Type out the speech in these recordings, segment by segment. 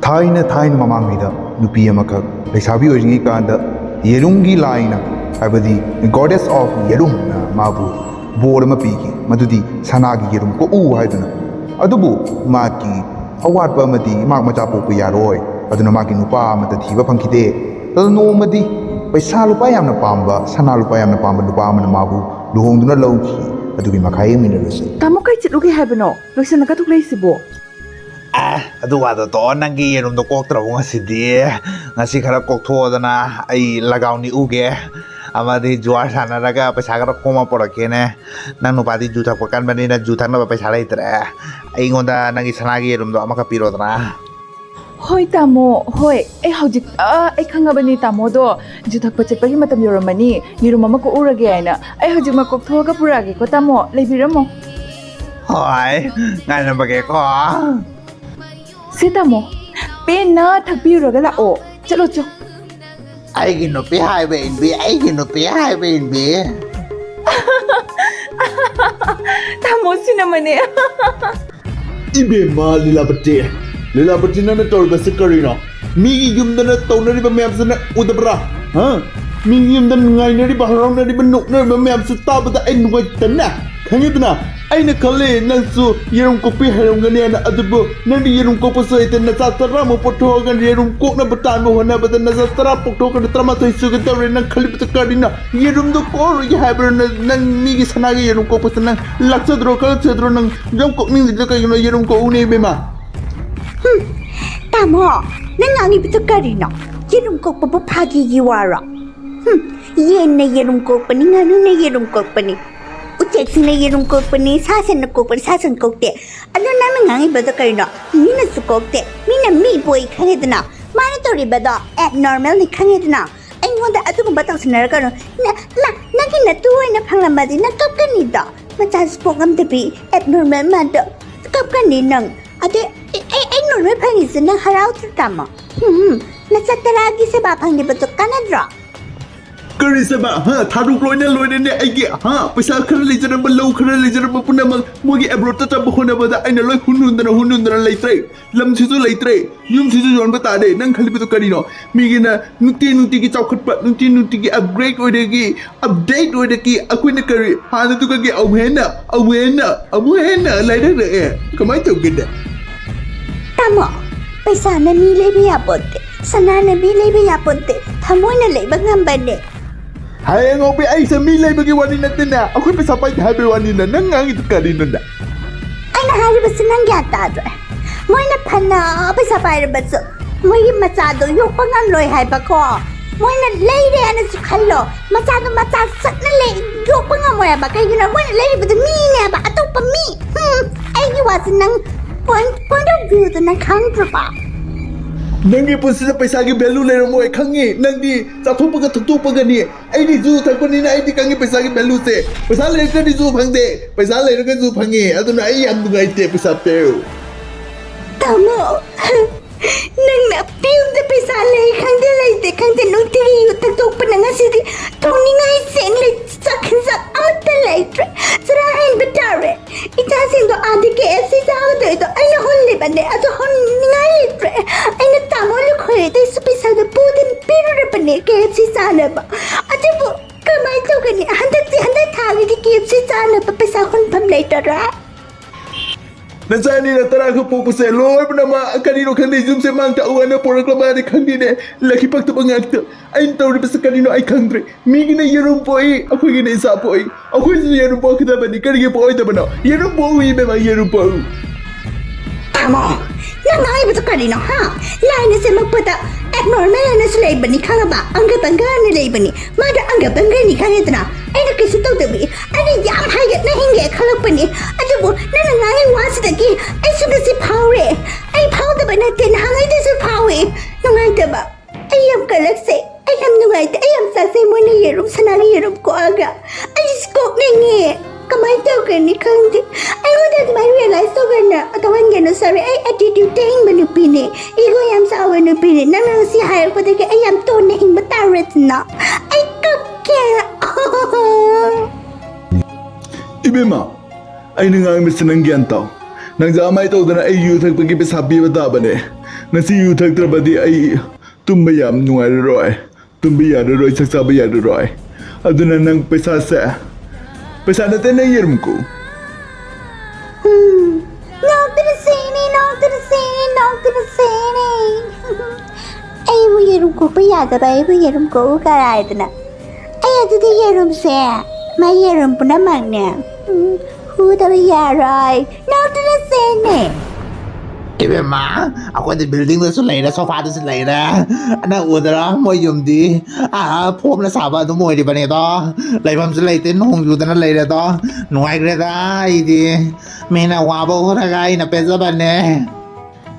थाइन ममांगीदा नुपी अमखक लेसाबी ओइरिंगी कांदा येरुंगी लाइना हाबदी goddess of येरुम ना माबु बोर अमा पीगी मदुदी सनागी येरुम को उ हाइदना अदुबु माकी अवाटबा अमदी माक मचा पोकु यारोय अदुना माकी नुपा अमता थीबा फंखिदे तद नोमदी पैसा लुपा यामना पांबा सना लुपा यामना पांबा नुपा अमना माबु लुहोंदुना लौखी अदुगी मखाय मिनरसे तामो कै चितलुगे हाइबनो लोइसनका तुक्लेसिबो अदुवादो तो नंगी येरुमदो कोक्त्रबो ngasi ngasi khara kokthodana ai lagauni uge amadi juar sanaraga paisa khara koma porakene nang nupadi ju thakpa kanbani na ju thakna paisa leitre ai ngonda nangi sanagi yerumdo amaka pirodana hoi tamo hoi ai hojik ai khangabani tamo do ju thakpa chepagi matam yoramani yerum amako urage aina ai hojik ma kokthoga purage ko tamo leibiramo hoi ngai na bage ko Sitamo, pena thakbiraga lao. Chalo cho. Ai gi no pi hai be bi, ai gi no pi hai be bi. Tamo sinamane. Ibe ma lilabati na tor basi karina. Mi yum na tonari ba map sana udabra. Ha? Mi yum na ngai na ba haram na ba nuk na ba map sa tabada ai nuwa tanna. Khangidna ai na khale nang su yerum ko pi haram gani na adubo nang di yerum ko paso ite na satara mo potho gan yerum ko na batan mo na batan na satara potho kan trama to isu ga tawre nang khali bit kadina yerum do ko ro ya haber nang mi gi sana gi yerum ko paso nang laksa dro kal chedro nang jam ko mi de ka yerum ko une be ma tamo nang ngi bit kadina yerum ko pa phagi gi wara yen na yerum ko pani nganu na yerum ko pani Ucek sini yerum kok pani sasen kok te. Ado nama ngangi bada karina. Mina su kok te. Mina mi boy khangedna. Mana tori bada abnormal ni khangedna. Ai ngonda atu ko bataw sinar karo. Na kina tuwa na phangamadi na kap kanida. Macha spogam te bi abnormal mada. Kap kaninang. Ade ai normal phangis na harau tama. Na sataragi se ba phangi bada kanadra. Kari seba ha tharu loine ne aigi ha paisa khara lejara ba low khara lejara ba puna mag mogi abroad ta ba hona ba da aina loi hunundana leitre lam sisu leitre yum sisu jon ba ta de nang khali bi to kari no mi gi na nuti gi chawkhat pa nuti gi upgrade oi de gi update oi de gi akui na kari ha na tu ka gi awena lai de e kamai to gi da tamo paisa na mi le bi apote sana na bi le bi apote thamoi na le ba ngambane Hai ngopi ai sami lai bagi wani na tina aku bisa pai habi wani na nang ngang itu kali nunda ai na hari bas nang ya ta dre moi na phana bisa pai bas moi macha do yo pangan loi hai ba ko moi na lei de ana su khallo macha sat na lei yo pangan moi ba kai na moi na lei ba mi ne ba atu pa mi ai yi was nang point of view to na khang ba Nangi pun sisa paisa gi value le mo e khangi nangi chathu paga thuktu paga ni ai ni ju thak pani na ai di kangi paisa gi value se paisa le ka di ju phangde paisa le ka ju phangi aduna ai yam du ngai te paisa pe tamo nang na piu de paisa le khangde no ti yu tak tok pa nga si di tong ni ngai sen le sak amata le sra hen betare ita sin do adi ke esi sa do do ai na hon le bande ado hon ngai le ai na tamo le khoi de su paisa de pudin piru re bande ke esi sa na ba ati bu kamai to gani handa thagi di ke esi sa na pa paisa hon pam le tara Nasani na tara ko po se lord na ma kanino khandi zum se mang ta uana por klaba de khandi ne laki pak to bangak to ai to ri bas kanino ai khangre mi gi ne yerum poi akoi gi ne sa poi akoi ji yerum po khida bani kar gi poi to bana yerum po wi be ma yerum po tamo na ngai bu to kanino ha lai ne se mak pata abnormal na se lai bani khanga ba anga banga ne lai bani ma da anga banga ni khanga tana ai na kisu to de bi ai ne yam hai ga na hinge khalak bani adu na ngai was da gi ai su da si power ai power da bana ten hangai da su power no ngai da ba ai yam kalak se ai yam no ngai ai yam sa se mo ne yerum sana yerum ko aga ai skop ne nge kamai tau kan ni khangde ai go da mai realize to gan na atawan gen na sorry ai attitude te hing manu pine ego yam sa awan nu pine na si hire ko de ai yam to ne hing mataret na ai kap ke Ibema ai nang ang misanang gyan tao nang za mai to dana ai yu thak pagi pesa bi bata bane ngasi yu thaktrabadi ai tumba yam nuai tumba yadaroi saksa yadaroi aduna nang pesa na te nang yerum ko Ay bu yerum ko pa yada ba ay bu yerum ko karay na ay ado de yerum se ma yerum po naman niya hu da ba yaray no to the sene Ibe ma, ako di building na sulay na, sofa na sulay na. Ana udara mo yung di. Pom na saba no mo di ba nito? Laibam sulay tin hong yuta na lay na to. Nuay greta idi. May nawabo ko na kay na pesa ba ne?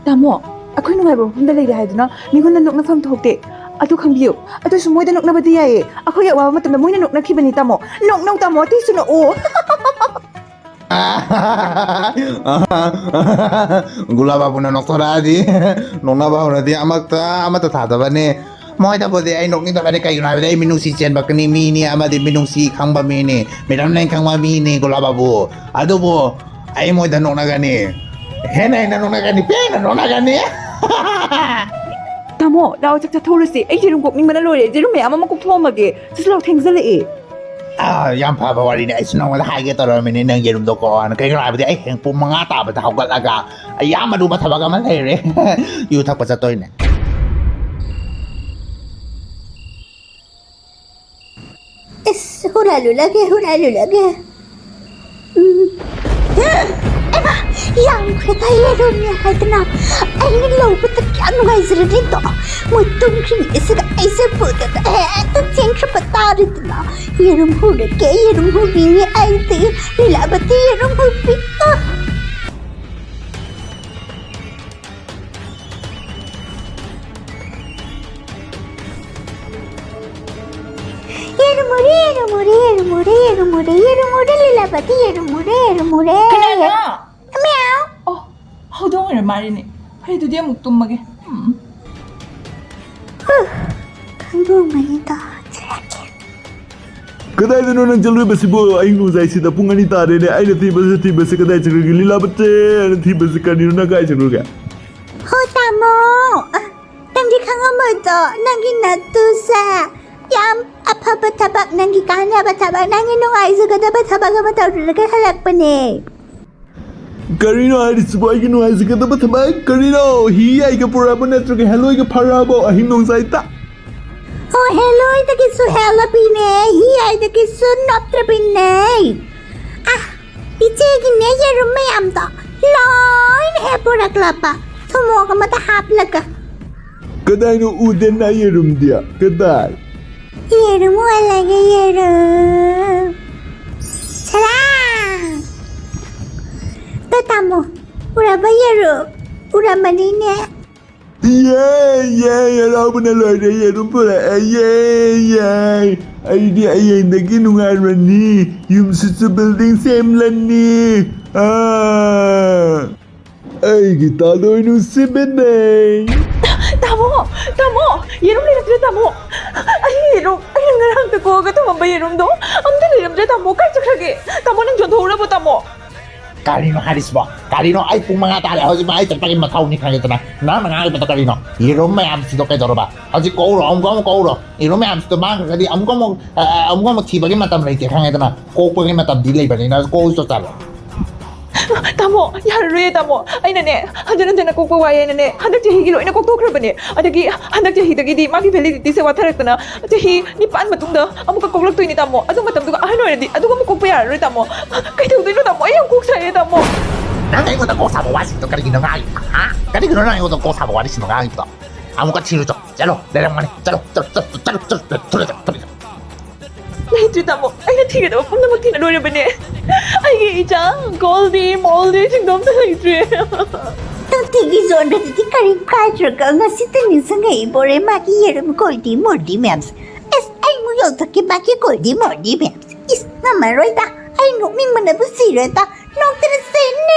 Tamo, ako'y nungay bro, hindi lay dahil na, mingon nanok na fam tuhok di. Ato kang biyo, ato sumoy nanok na badiya eh. Ako yawa matam na mo'y nanok na kiba ni tamo. Nok tamo, ati sunoo. Gula ba po na noktora di? Nung na ba po na di amata tata ba ni? Mo ita po di ay nok nito ba di kayo na ba di minung si Chen ba kani mini ama di minung si kang ba mini? Meram na yung kang ba mini gula ba po? Ado po ay mo ita nok na gani. Henay na nok na gani, pena nok na gani. Tamo, daw chắc thôi ay jerum kok ning manalore, jerum may ama makok thomage. Sislo thengzale eh. Yang pa wali na isunong wala hagi taro mini nang yerum do ko an kay grabe di ay heng pum mga ta ba ta hogal aga ay ama du ba tabaga man re yu thak pa sa toy ne huralu lagi Eba, yang kita yerum niya hay na ay nilaw pa ta kya nungay zira dito mutum kring isa ka isa puta ta ta tiyang kapatari na yerum huda ke yerum hubi ni ay ti nilabati yerum hubi Yerumure lilabati yerumure Kanana! Meow Oh, how do I marry? Hey, do dia muktum mage. Kandung manita kadai no nang jalui basibo ai nu zai sida pungani tare ne ai thi basi kadai chakri lila batte ai thi basi kani na kai chakru ga Ho tamo Tamdi khanga to nangi natu sa Yam apa batabak nangi kanya batabak nangi no ai zaga da batabak ga batau ga halak pane karino ai sibo ai nu ai zika da bataba karino hi ai ga pura bana tru ga hello ga parabo ai nong zai ta Oh hello ita kisu hello pine hi ai da kisu notra pine iche gi ne yerum me am da loin he pura klapa thumo ga mata hap laga kadai no uden na yerum dia kadai Yerum wala ga yerum Salam Tamo ura ba yerum ura manine Yay, raw na loy de yerum pura yay ai dia ai ndagi nungar ni yum su building same lani ai kita loy nu sibene Tamo! Yerum liram dre tamo! Ay, yerum! Ay, nangarang ta ko ka tumamba yerum do! Ang liram dre tamo! Kay chakrage! Tamo nang jonto na po tamo! Karino haris ba? Karino ay pung mga tala. Hawsi ba ay tagpagin mataw ni kagita na. Na mga ay pata karino. Iro may amsi do kay doro ba? Hawsi ko uro, ko uro. Iro may amsi do ba? Kadi ko mo tibagin matam rin kagita na. Ko pagin matam delay ba ni na ko usto talo. Tamo! Yaruye tamo! Ay nane! Handan na kukawaya nane! Handak jahi gilo ina koktok ba ni? Adagi handak jahi dagi di magi validity se watarak na. Jahi ni pan matungda amu ka koklak to ini tamo. Adu matam duga ano di. Adu mo kokpaya ro tamo. Kay tu no tamo ayang kuksay tamo. Nangay mo ta ko sa bawasi to kadi ginangay. Ha? Kadi ginangay mo to ko sa bawasi sinangay to. Amu ka chiro to. Chalo, lerang mani. Chalo. Naitri tamo! Ay natiga daw pang naman tinanong ba ni? Ay Hijam! Goldie! Moldy! Singdom sa naitri! Tigi zon da ti karim kajra ka nga sitanin sa nga ibore maki yerum goldi mordi mems ay mo yol taki baki goldi mordi mems namaroy ta ay no ming manabu sira ta nok tana sene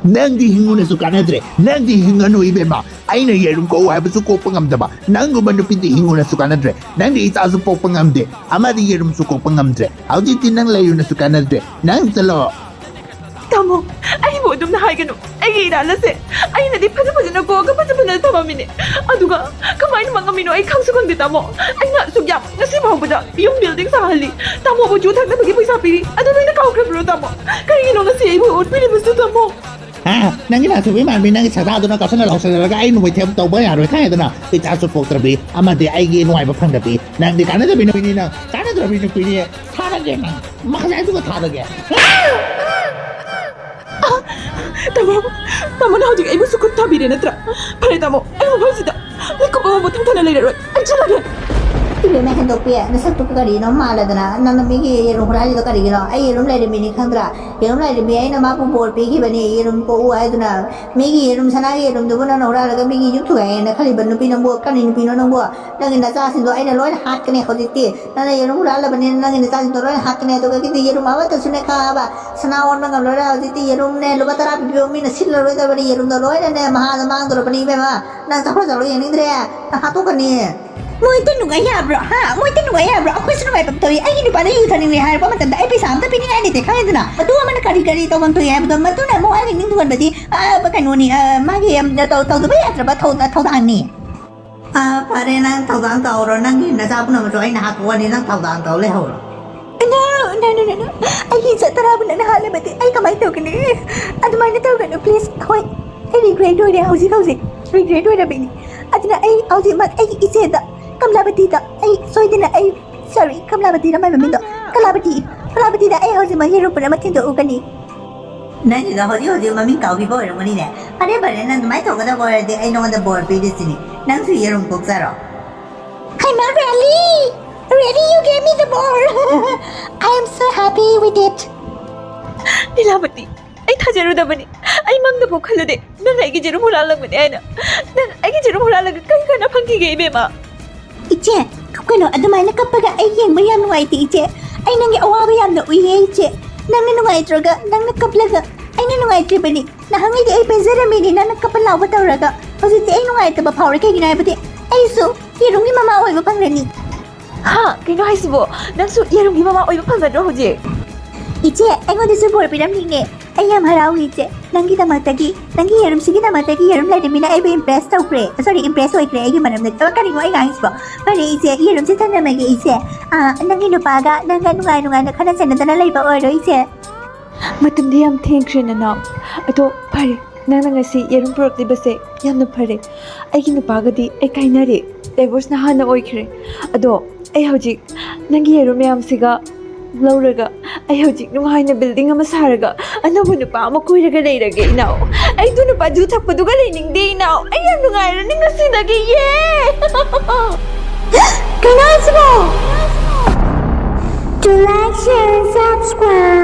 Nang di hingun na sukanadre, nang di hingun no ibe ma, ay na yerum ko ay basu ko pangamda ba, nang guman no piti hingun na sukanadre, nang di ita su po pangamde, ama di yerum su ko pangamdre, au di tinang layo na sukanadre, nang salo, Tamo, ay mo dum na haigano. Ay iralase. Ay na di pasa ko ka pasa tama mini. Aduga, kamay ng mga mino ay kang sukundi tamo. Ay na sugyam, nasibaw ba da yung building sa hali. Tamo mo jutag na bagi pisa pili. Ado na nakaukrap ro tamo. Kaya ino nga siya ibo ut pili musto tamo. Ha, nang ina suwi man binang sarado na kasan na sa laga ay nuwi tem to ba yaro kaya na ita su pok trabi amade ay gi nuwi ba phang dabi nang di kana dabi no ni na kana dabi no pili thara ge na makana du ka thara ge Tamo na hojik ay mo sukut tabire na tra. Pare tamo, ay mo sida. Ay ko ba mo tang na lere. Ay chala ge. Ibe me hendo pia na saktu kari no mala dana na bigi yerum hurali do kari no ai yerum lai mini khandra yerum lai bi ai na ma pu bol pe gi bani yerum ko u ai dana migi yerum sana yerum do na hura la migi yu thu ai na khali ban nu pi no bo kan ni pi no bo na ngi na sa sin do ai na loi hat kane khodi ti na yerum hura la bani na ngi na sa sin do loi hat kane do ki ti yerum awa ta sune kha ba sana on ma loi la ti yerum ne lo batara bi bi mi na sil loi da bani yerum do loi ne ma ha ma do bani be ma na sa phra sa loi ni dre na ha to kan ni Moi tin nung aya bro ha moi tin nung aya bro ako sino may pagtoy ay hindi pa na yung taning ni har pa matanda ay pisam ta piningan ni te kaya na atu man kari to bang toy ay matu na mo ay ning duwan bati ba kanuni magi to ba yatra ba to dang ni pare nang to dang to ro nang na sa puno mo ay na ko ni nang to dang to le ho No. Ay sa tarab na nahala bati ay kamay to kini at may na to kani please hoy ay regret do ya hausi regret do na bini at na ay hausi mat ay iseda Kamlabati da ay soy din ay sorry kamlabati na may mamindo kalabati da ay hosi mahiro pa na matindo ugani Nani da hosi mami kau bi boy mo ni ne pare na mai to kada boy de ay no da boy bi disini nang su yerum kok saro Hi ma really you gave me the ball I am so happy with it Nilabati ay tajaru da bani ay mang da bokalo de nang ay gijiru mulalag bani ay na nang ay gijiru mulalag kay kana pangki ge be ma Iche, kano adamay na kapag ay yang mayam nuway ti Iche, ay nangi awawa yam na uye Iche, nang nanungay traga, nang nakaplaga, ay nanungay tribani, nahangi di ay pensara mini na nakapalaw ba tawraga, o si ti ay nungay taba power kay ginay ba ti, ay so, hirong ni mama oy mapang rani. Ha, kino ay sibo, nang su yerong gi mama oy mapang rani hoji. Iche, ay ngo di subor pinam ni ay yam haraw Iche, nanggi tamatagi, nanggi yerum sige tamatagi yerum lai mina ay ba impress taw pre, sorry impress oy pre ay manam na, karing mo ay ngayos po. Pare Iche, yerum si tan na magi Iche, nang inupaga, nang nungay na kanan sa nadana lai ba oro Iche. Matum di yam thankre na naw. Ato pare, nang ngasi yerum product di base yam na pare. Ay ginupaga di ay kainare, divorce na hana oikhre. Ado ay hojik nangi yerum yam siga Lauraga, ay hojik nung hay na building ama saraga, ano mo pa mo kuiraga leirage inaw. Ay doon pa jutak pa duga leining di inaw. Ay ang nung ay raning nasinagi, yeah! Guys, to like, share, and subscribe.